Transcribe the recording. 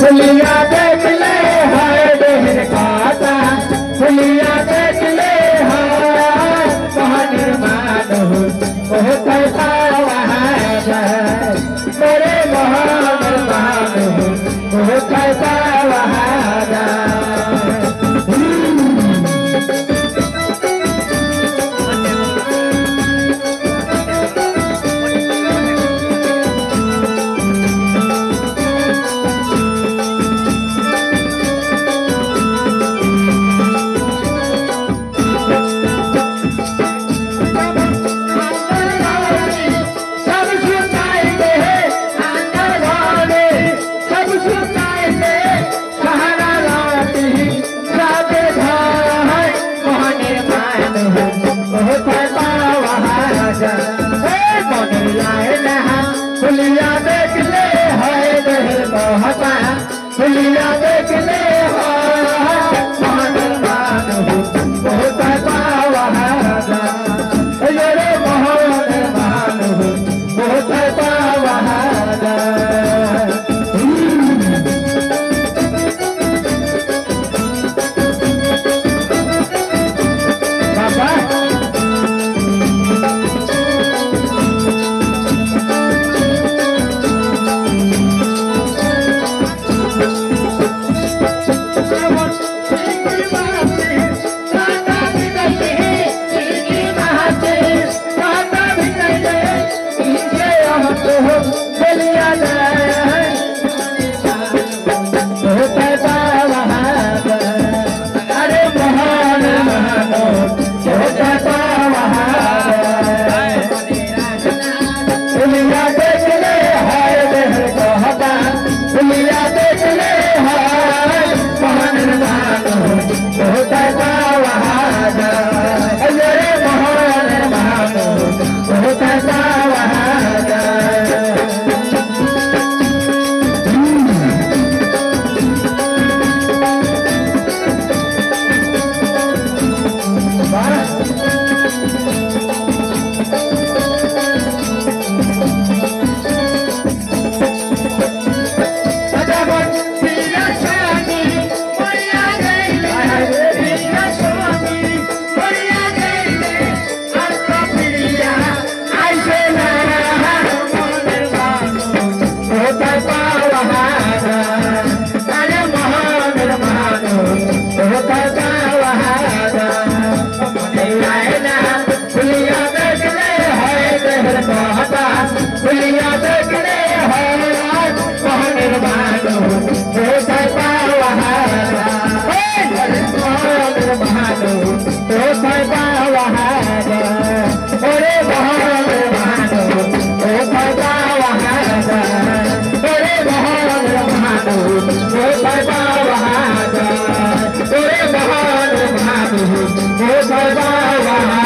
फुलिया देख ले हाय देहर काटा फुलिया देख ले हाय वहाँ निर्माण हो वो कैसा वहाँ जाए मेरे वहाँ निर्माण हो वो कैसा वहाँ जाए फुलिया देख ले हाय देहर कहता फुलिया देख ले हाय महान हो बहुत पावहारा रे महान हो बहुत पावहारा बाबा फुलिया देख ले हाय महानिर्वाण हो कैसा वहारा महानिर्वाण हो कैसा वहारा अरे महानिर्वाण हो कैसा वहारा अरे महानिर्वाण हो कैसा वहारा अरे महानिर्वाण हो कैसा वहारा